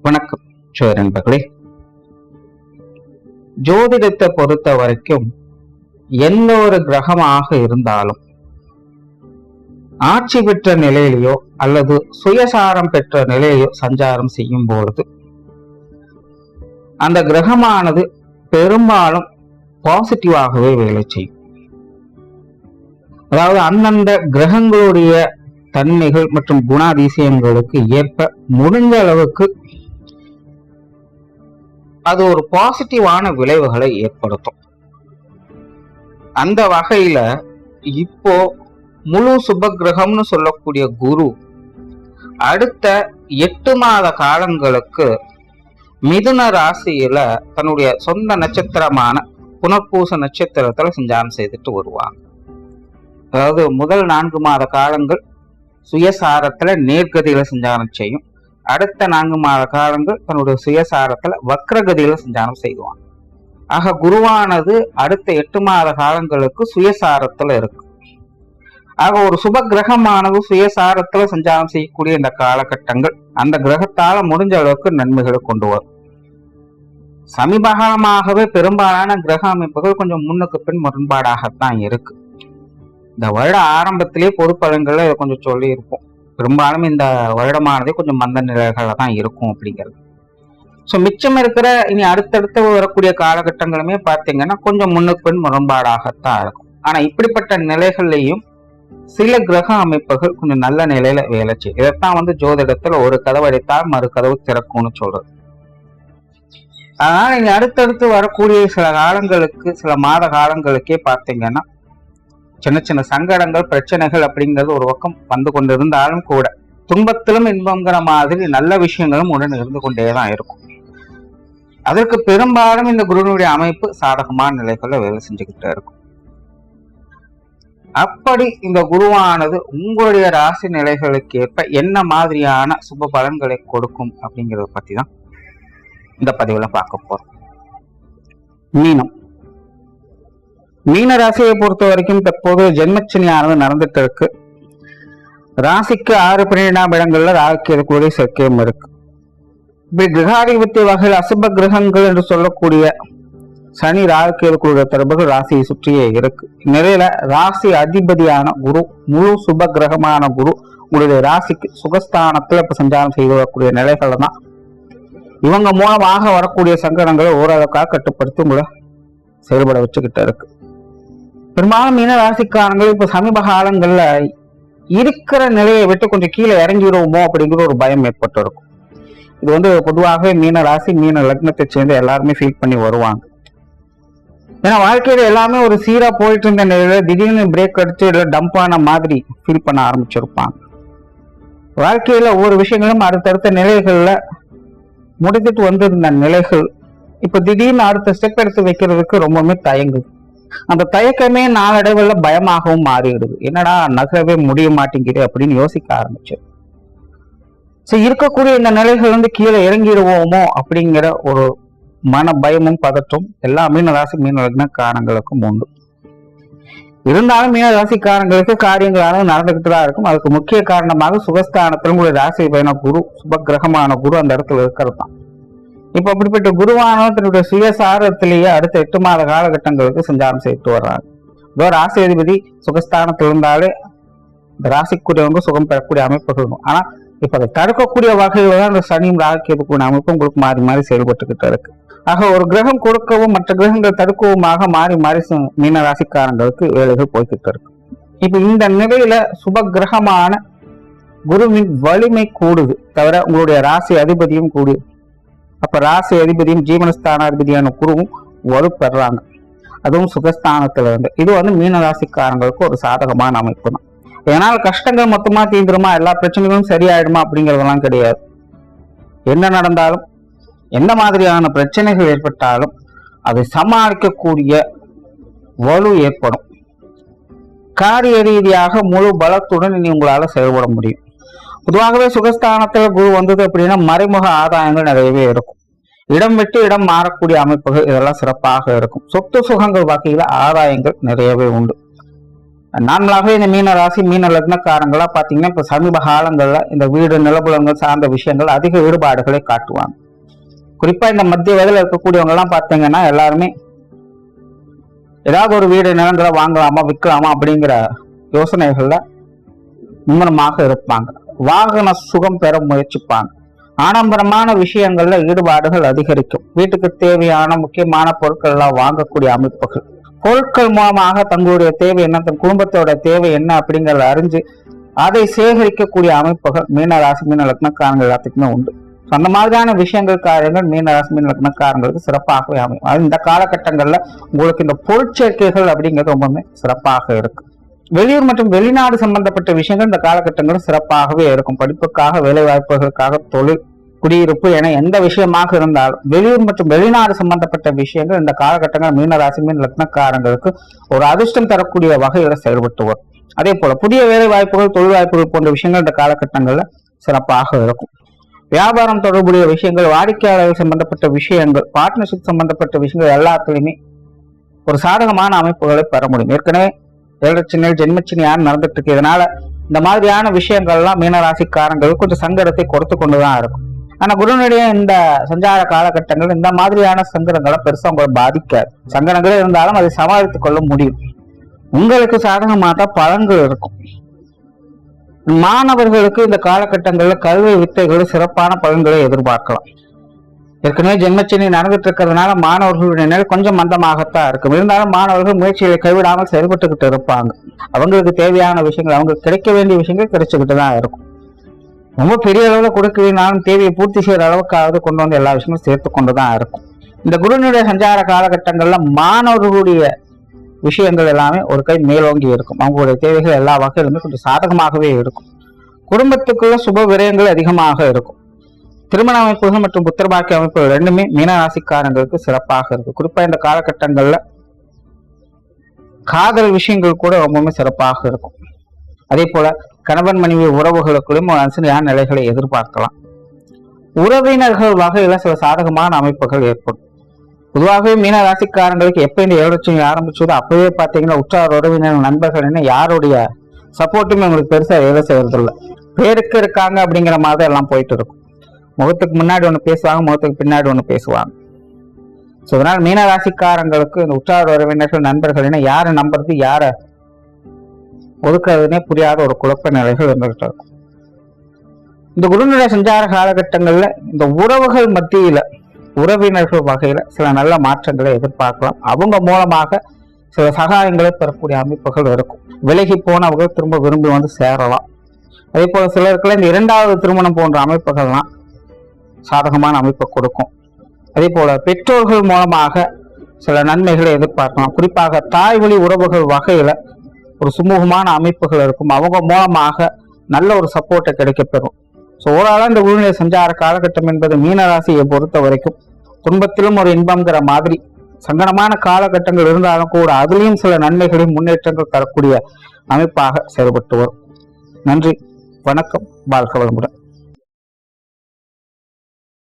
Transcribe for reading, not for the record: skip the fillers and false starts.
வணக்கம் நண்பர்களே. ஜோதிடத்தை பொறுத்த வரைக்கும் எந்த ஒரு கிரகமாக இருந்தாலும் ஆட்சி பெற்ற நிலையிலையோ அல்லது சுயசாரம் பெற்ற நிலையிலையோ சஞ்சாரம் செய்யும் பொழுது அந்த கிரகமானது பெரும்பாலும் பாசிட்டிவாகவே வேலை செய்யும். அதாவது அந்தந்த கிரகங்களுடைய தன்மைகள் மற்றும் குணாதிசயங்களுக்கு ஏற்ப முடிஞ்ச அளவுக்கு அது ஒரு பாசிட்டிவான விளைவுகளை ஏற்படுத்தும். அந்த வகையில இப்போ முழு சுப கிரகம்னு சொல்லக்கூடிய குரு அடுத்த 8 மாத காலங்களுக்கு மிதுன ராசியில தன்னுடைய சொந்த நட்சத்திரமான புனர்பூச நட்சத்திரத்துல சஞ்சாரம் செய்துட்டு வருவாங்க. அதாவது முதல் 4 மாத காலங்கள் சுயசாரத்துல நேர்கதியில சஞ்சாரம் செய்யும். அடுத்த 4 மாத காலங்கள் தன்னுடைய சுயசாரத்துல வக்ரகதியில சஞ்சாரம் செய்வாங்க. ஆக குருவானது அடுத்த 8 மாத காலங்களுக்கு சுயசாரத்துல இருக்கு. ஆக ஒரு சுப கிரகமானது சுயசாரத்துல சஞ்சாரம் செய்யக்கூடிய இந்த காலகட்டங்கள் அந்த கிரகத்தால முடிஞ்ச அளவுக்கு நன்மைகளை கொண்டு வரும். சமீபகாலமாகவே பெரும்பாலான கிரக அமைப்புகள் கொஞ்சம் முன்னுக்கு பின் முரண்பாடாகத்தான் இருக்கு. இந்த வருட ஆரம்பத்திலேயே பொது பலன்களை கொஞ்சம் சொல்லி இருப்போம். பெரும்பாலும் இந்த வருடமானதே கொஞ்சம் மந்த நிலைகள தான் இருக்கும் அப்படிங்கிறது. ஸோ மிச்சம் இருக்கிற இனி அடுத்தடுத்து வரக்கூடிய காலகட்டங்களுமே பார்த்தீங்கன்னா கொஞ்சம் முன்னுக்கு பின் முரண்பாடாகத்தான் இருக்கும். ஆனா இப்படிப்பட்ட நிலைகள்லையும் சில கிரக அமைப்புகள் கொஞ்சம் நல்ல நிலையில வேலை செய்யும். இதைத்தான் ஜோதிடத்துல ஒரு கதவு அடைத்தால் மறு கதவு திறக்கும்னு சொல்றது. அதனால இனி அடுத்தடுத்து வரக்கூடிய சில காலங்களுக்கு சில மாத காலங்களுக்கே பார்த்தீங்கன்னா சின்ன சின்ன சங்கடங்கள் பிரச்சனைகள் அப்படிங்கிறது ஒரு பக்கம் வந்து கொண்டிருந்தாலும் கூட துன்பத்திலும் இன்பங்கிற மாதிரி நல்ல விஷயங்களும் உடன் இருந்து கொண்டேதான் இருக்கும். அதற்கு பெரும்பாலும் இந்த குருனுடைய அமைப்பு சாதகமான நிலைகள்ல வேலை செஞ்சுக்கிட்டே இருக்கும். அப்படி இந்த குருவானது உங்களுடைய ராசி நிலைகளுக்கு ஏற்ப என்ன மாதிரியான சுப பலன்களை கொடுக்கும் அப்படிங்கிறத பத்தி தான் இந்த பதிவுல பார்க்க போறோம். மீன ராசியை பொறுத்த வரைக்கும் தற்போது ஜென்மச்சனியானது நடந்துட்டு இருக்கு. ராசிக்கு 6 12ஆம் இடங்கள்ல ராகுக்கு இருக்கக்கூடிய சேர்க்கையும் இருக்கு. இப்படி கிரகாதிபத்திய வகையில் அசுப கிரகங்கள் என்று சொல்லக்கூடிய சனி ராகுக்கு இருக்கக்கூடிய தொடர்புகள் ராசியை சுற்றியே இருக்கு. நிலையில ராசி அதிபதியான குரு முழு சுப கிரகமான குரு உங்களுடைய ராசிக்கு சுகஸ்தானத்துல இப்ப சஞ்சாரம் செய்து வரக்கூடிய நிலைகளை தான் இவங்க மூலமாக வரக்கூடிய சங்கடங்களை ஓரளவுக்காக கட்டுப்படுத்தி உங்களை செயல்பட வச்சுக்கிட்டு இருக்கு. பெரும்பாலும் மீன ராசிக்காரங்கள் இப்ப சமீப காலங்கள்ல இருக்கிற நிலையை விட்டு கொஞ்சம் கீழே இறங்கிடுவோமோ அப்படிங்கிற ஒரு பயம் ஏற்பட்டு இருக்கும். இது பொதுவாகவே மீன ராசி மீன லக்னத்தை சேர்ந்து எல்லாருமே ஃபீல் பண்ணி வருவாங்க. ஏன்னா வாழ்க்கையில எல்லாமே ஒரு சீரா போயிட்டு இருந்த நிலையில திடீர்னு பிரேக் அடிச்சு இல்லை டம்பான மாதிரி ஃபீல் பண்ண ஆரம்பிச்சிருப்பாங்க. வாழ்க்கையில ஒவ்வொரு விஷயங்களும் அடுத்தடுத்த நிலைகள்ல முடித்துட்டு வந்திருந்த நிலைகள் இப்ப திடீர்னு அடுத்த ஸ்டெப் எடுத்து வைக்கிறதுக்கு ரொம்பவுமே தயங்குது. அந்த தயக்கமே நாளடைவுல பயமாகவும் மாறிடுது. என்னடா நகரவே முடிய மாட்டேங்குது அப்படின்னு யோசிக்க ஆரம்பிச்சு இருக்கக்கூடிய இந்த நிலைகள் கீழே இறங்கிடுவோமோ அப்படிங்கிற ஒரு மன பயமும் பதற்றும் எல்லா மீன ராசி மீன லக்னக்காரங்களுக்கும் உண்டு. இருந்தாலும் மீன ராசிக்காரங்களுக்கு காரியங்களானது நடந்துகிட்டு தான் இருக்கும். அதுக்கு முக்கிய காரணமாக சுகஸ்தானத்தில் உங்களுடைய ராசி பயண குரு சுப கிரகமான குரு அந்த இடத்துல இருக்கிறது தான். இப்ப அப்படிப்பட்ட குருவானவர் தன்னுடைய சுயசாரத்திலேயே அடுத்த 8 மாத காலகட்டங்களுக்கு சஞ்சாரம் செய்து வர்றாங்க. இதோ ராசி அதிபதி சுகஸ்தானத்தில் இருந்தாலே இந்த ராசிக்குரியவங்க சுகம் பெறக்கூடிய அமைப்புகள். ஆனா இப்ப அதை தடுக்கக்கூடிய வகையில தான் இந்த சனியும் ராகு இருக்கக்கூடிய அமைப்பு உங்களுக்கு மாறி மாறி செயல்பட்டுக்கிட்டு இருக்கு. ஆக ஒரு கிரகம் கொடுக்கவும் மற்ற கிரகங்கள் தடுக்கவுமாக மாறி மாறி மீன ராசிக்காரங்களுக்கு வேலைகள் போய்கிட்டு இருக்கு. இப்ப இந்த நிலையில சுப கிரகமான குருவின் வலிமை கூடுது தவிர உங்களுடைய ராசி அதிபதியும் கூடுது. அப்ப ராசி அதிபதியும் ஜீவனஸ்தான அதிபதியான குருவும் வலுப்பெறாங்க. அதுவும் சுகஸ்தானத்துல இருந்து. இது மீன ராசிக்காரங்களுக்கு ஒரு சாதகமான அமைப்பு தான். ஏன்னால் கஷ்டங்கள் மொத்தமா தீந்துருமா, எல்லா பிரச்சனைகளும் சரியாயிடுமா அப்படிங்கிறதெல்லாம் கிடையாது. என்ன நடந்தாலும் எந்த மாதிரியான பிரச்சனைகள் ஏற்பட்டாலும் அதை சமாளிக்கக்கூடிய வலு ஏற்படும். காரிய ரீதியாக முழு பலத்துடன் இனி உங்களால செயல்பட முடியும். பொதுவாகவே சுகஸ்தானத்துல குரு வந்தது அப்படின்னா மறைமுக ஆதாயங்கள் நிறையவே இருக்கும். இடம் விட்டு இடம் மாறக்கூடிய அமைப்புகள் இதெல்லாம் சிறப்பாக இருக்கும். சொத்து சுகங்கள் வகையில ஆதாயங்கள் நிறையவே உண்டு. நார்மலாகவே இந்த மீன ராசி மீன லக்னக்காரங்களா பாத்தீங்கன்னா இப்ப சமீப காலங்கள்ல இந்த வீடு நிலபுலங்கள் சார்ந்த விஷயங்கள் அதிக ஈடுபாடுகளை காட்டுவாங்க. குறிப்பா இந்த மத்திய வயதில் இருக்கக்கூடியவங்க எல்லாம் பாத்தீங்கன்னா எல்லாருமே ஏதாவது ஒரு வீடு நிலங்களை வாங்கலாமா விற்கலாமா அப்படிங்கிற யோசனைகள்ல மும்முரமாக இருப்பாங்க. வாகன சுகம் பெற முயற்சிப்பாங்க. ஆடம்பரமான விஷயங்கள்ல ஈடுபாடுகள் அதிகரிக்கும். வீட்டுக்கு தேவையான முக்கியமான பொருட்கள் எல்லாம் வாங்கக்கூடிய அமைப்புகள், பொருட்கள் மூலமாக தங்களுடைய தேவை என்ன, தன் குடும்பத்தோட தேவை என்ன அப்படிங்கறத அறிஞ்சு அதை சேகரிக்கக்கூடிய அமைப்புகள் மீன ராசி மீன லக்னக்காரங்கள் எல்லாத்துக்குமே உண்டு. அந்த மாதிரியான விஷயங்கள் காரியங்கள் மீன ராசி மீன லக்னக்காரங்களுக்கு சிறப்பாகவே அமையும். அது இந்த காலகட்டங்கள்ல உங்களுக்கு இந்த பொருட்சேர்க்கைகள் அப்படிங்கிறது ரொம்பவுமே சிறப்பாக இருக்கு. வெளியூர் மற்றும் வெளிநாடு சம்பந்தப்பட்ட விஷயங்கள் இந்த காலகட்டங்களும் சிறப்பாகவே இருக்கும். படிப்புக்காக, வேலை வாய்ப்புகளுக்காக, தொழில், குடியிருப்பு என எந்த விஷயமாக இருந்தாலும் வெளியூர் மற்றும் வெளிநாடு சம்பந்தப்பட்ட விஷயங்கள் இந்த காலகட்டங்கள் மீனராசி மீன் லக்னக்காரங்களுக்கு ஒரு அதிர்ஷ்டம் தரக்கூடிய வகையில செயல்பட்டு வரும். அதே போல புதிய வேலை வாய்ப்புகள், தொழில் வாய்ப்புகள் போன்ற விஷயங்கள் இந்த காலகட்டங்கள்ல சிறப்பாக இருக்கும். வியாபாரம் தொடர்புடைய விஷயங்கள், வாடிக்கையாளர்கள் சம்பந்தப்பட்ட விஷயங்கள், பார்ட்னர்ஷிப் சம்பந்தப்பட்ட விஷயங்கள் எல்லாத்துலயுமே ஒரு சாதகமான அமைப்புகளை பெற முடியும். ஏற்கனவே ஏழரச்சனையில் ஜென்மச்சினி யார் நடந்துட்டு இருக்கு. இதனால இந்த மாதிரியான விஷயங்கள்லாம் மீனராசிக்காரங்களுக்கு கொஞ்சம் சங்கடத்தை கொடுத்து கொண்டுதான் இருக்கும். ஆனா குருனுடைய இந்த சஞ்சார காலகட்டங்கள் இந்த மாதிரியான சங்கடங்களை பெருசா உங்களை பாதிக்காது. சங்கடங்களே இருந்தாலும் அதை சமாளித்துக் கொள்ள முடியும். உங்களுக்கு சாதகமாக தான் பலன்கள் இருக்கும். மாணவர்களுக்கு இந்த காலகட்டங்களில் கல்வி வித்தைகள் சிறப்பான பலன்களை எதிர்பார்க்கலாம். ஏற்கனவே ஜென்மச்சனி நடந்துட்டு இருக்கிறதுனால மாணவர்களுடைய நிலை கொஞ்சம் மந்தமாகத்தான் இருக்கும். இருந்தாலும் மாணவர்கள் முயற்சிகளை கைவிடாமல் செயல்பட்டுக்கிட்டு இருப்பாங்க. அவங்களுக்கு தேவையான விஷயங்கள், அவங்களுக்கு கிடைக்க வேண்டிய விஷயங்கள் கிடைச்சுக்கிட்டு தான் இருக்கும். ரொம்ப பெரிய அளவுல கொடுக்கலனாலும் தேவையை பூர்த்தி செய்யற அளவுக்காவது கொண்டு வந்து எல்லா விஷயங்களும் சேர்த்து கொண்டுதான் இருக்கும். இந்த குருனுடைய சஞ்சார காலகட்டங்கள்ல மாணவர்களுடைய விஷயங்கள் எல்லாமே ஒரு கை மேலோங்கி இருக்கும். அவங்களுடைய தேவைகள் எல்லா வகையிலுமே கொஞ்சம் சாதகமாகவே இருக்கும். குடும்பத்துக்குள்ள சுப விரயங்கள் அதிகமாக இருக்கும். திருமண அமைப்புகள் மற்றும் புத்திரபாக்கிய அமைப்புகள் ரெண்டுமே மீனராசிக்காரங்களுக்கு சிறப்பாக இருக்கு. குறிப்பா இந்த காலகட்டங்கள்ல காதல் விஷயங்கள் கூட ரொம்பவுமே சிறப்பாக இருக்கும். அதே போல கணவன் மனைவி உறவுகளுக்குள்ளும் அன்சனியான நிலைகளை எதிர்பார்க்கலாம். உறவினர்கள் வகையில சில சாதகமான அமைப்புகள் ஏற்படும். பொதுவாகவே மீன ராசிக்காரங்களுக்கு எப்ப இந்த ஏழரச்சனை ஆரம்பிச்சதோ அப்பவே பாத்தீங்கன்னா உற்றார் உறவினர் நண்பர்கள் யாருடைய சப்போர்ட்டுமே உங்களுக்கு பெருசா வேலை செய்யறது இல்லை. பேருக்கு இருக்காங்க அப்படிங்கிற மாதிரி எல்லாம் போயிட்டு இருக்கும். முகத்துக்கு முன்னாடி ஒண்ணு பேசுவாங்க, முகத்துக்கு பின்னாடி ஒண்ணு பேசுவாங்க. ஸோ அதனால மீன ராசிக்காரங்களுக்கு இந்த உற்றார் உறவினர்கள் நண்பர்கள் யாரை நம்புறது, யாரை ஒதுக்குறதுனே புரியாத ஒரு குழப்ப நிலைகள் இருந்துகிட்டு இருக்கும். இந்த குருனுடைய சஞ்சார காலகட்டங்கள்ல இந்த உறவுகள் மத்தியில உறவினர்கள் வகையில சில நல்ல மாற்றங்களை எதிர்பார்க்கலாம். அவங்க மூலமாக சில சகாயங்களை பெறக்கூடிய அமைப்புகள் இருக்கும். விலகி போனவர்கள் திரும்ப விரும்பி வந்து சேரலாம். அதே போல சிலருக்குள்ள இந்த இரண்டாவது திருமணம் போன்ற அமைப்புகள்லாம் சாதகமான அமைப்பை கொடுக்கும். அதே போல பெற்றோர்கள் மூலமாக சில நன்மைகளை எதிர்பார்க்கலாம். குறிப்பாக தாய் வழி உறவுகள் வகையில ஒரு சுமூகமான அமைப்புகள் இருக்கும். அவங்க மூலமாக நல்ல ஒரு சப்போர்ட்டை கிடைக்கப்பெறும். ஸோ ஓராள இந்த உள்நிலை சஞ்சார காலகட்டம் என்பது மீனராசியை பொறுத்த வரைக்கும் துன்பத்திலும் ஒரு இன்பம்ங்கிற மாதிரி சங்கடமான காலகட்டங்கள் இருந்தாலும் கூட அதுலேயும் சில நன்மைகளையும் முன்னேற்றங்கள் தரக்கூடிய அமைப்பாக செயல்பட்டு வரும். நன்றி, வணக்கம், வாழ்க வளமுடன்.